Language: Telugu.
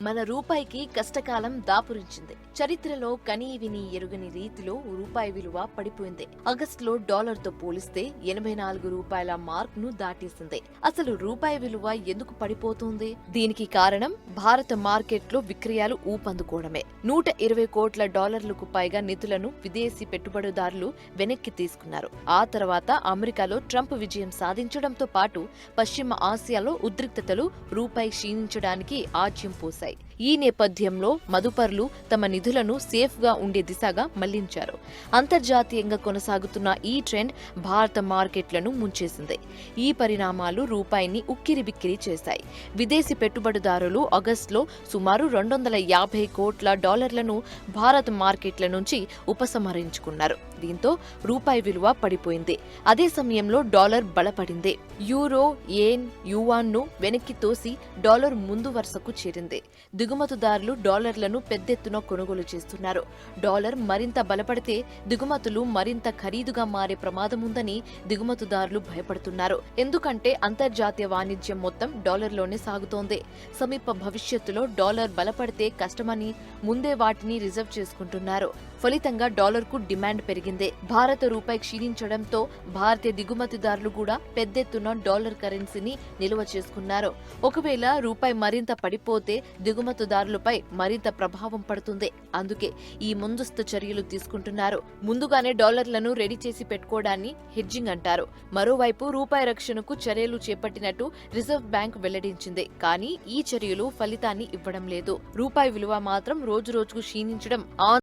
మన రూపాయికి కష్టకాలం దాపురించింది. చరిత్రలో కనీవిని ఎరుగని రీతిలో రూపాయి విలువ పడిపోయింది. ఆగస్టులో డాలర్తో పోలిస్తే 84 రూపాయల మార్క్ ను దాటేసింది. అసలు రూపాయి విలువ ఎందుకు పడిపోతుంది? దీనికి కారణం భారత మార్కెట్లో విక్రయాలు ఊపందుకోవడమే. 120 కోట్ల డాలర్లకు పైగా నిధులను విదేశీ పెట్టుబడిదారులు వెనక్కి తీసుకున్నారు. ఆ తర్వాత అమెరికాలో ట్రంప్ విజయం సాధించడంతో పాటు పశ్చిమ ఆసియాలో ఉద్రిక్తతలు రూపాయి క్షీణించడానికి ఆజ్యం పోశాయి. ఈ నేపథ్యంలో మదుపర్లు తమ నిధులను సేఫ్ గా ఉండే దిశగా మళ్లించారు. అంతర్జాతీయంగా కొనసాగుతున్న ఈ ట్రెండ్ భారత మార్కెట్లను ముంచేసింది. ఈ పరిణామాలు రూపాయిని ఉక్కిరిబిక్కిరి చేశాయి. విదేశీ పెట్టుబడిదారులు ఆగస్టులో సుమారు 250 కోట్ల డాలర్లను భారత మార్కెట్ల నుంచి ఉపసంహరించుకున్నారు. దీంతో రూపాయి విలువ పడిపోయింది. అదే సమయంలో డాలర్ బలపడింది. యూరో, యెన్, యువాన్ ను వెనక్కి తోసి డాలర్ ముందు వరుసకు చేరింది. దిగుమతిదారులు డాలర్లను పెద్దెత్తున కొనుగోలు చేస్తున్నారు. డాలర్ మరింత బలపడితే దిగుమతులు మరింత ఖరీదుగా మారే ప్రమాదముందని దిగుమతిదారులు భయపడుతున్నారు. ఎందుకంటే అంతర్జాతీయ వాణిజ్యం మొత్తం డాలర్లోనే సాగుతోంది. సమీప భవిష్యత్తులో డాలర్ బలపడితే కష్టమని ముందే వాటిని రిజర్వ్ చేసుకుంటున్నారు. ఫలితంగా డాలర్కు డిమాండ్ పెరిగింది. భారత రూపాయి క్షీణించడంతో భారతీయ దిగుమతిదారులు కూడా పెద్దెత్తున డాలర్ కరెన్సీని నిల్వ చేసుకున్నారు. ఒకవేళ రూపాయి మరింత పడిపోతే దిగుమతిదారులపై మరింత ప్రభావం పడుతుంది. అందుకే ఈ ముందస్తు చర్యలు తీసుకుంటున్నారు. ముందుగానే డాలర్లను రెడీ చేసి పెట్టుకోవడాన్ని హెడ్జింగ్ అంటారు. మరోవైపు రూపాయి రక్షణకు చర్యలు చేపట్టినట్టు రిజర్వ్ బ్యాంక్ వెల్లడించింది. కానీ ఈ చర్యలు ఫలితాన్ని ఇవ్వడం లేదు. రూపాయి విలువ మాత్రం రోజురోజుకు క్షీణించడం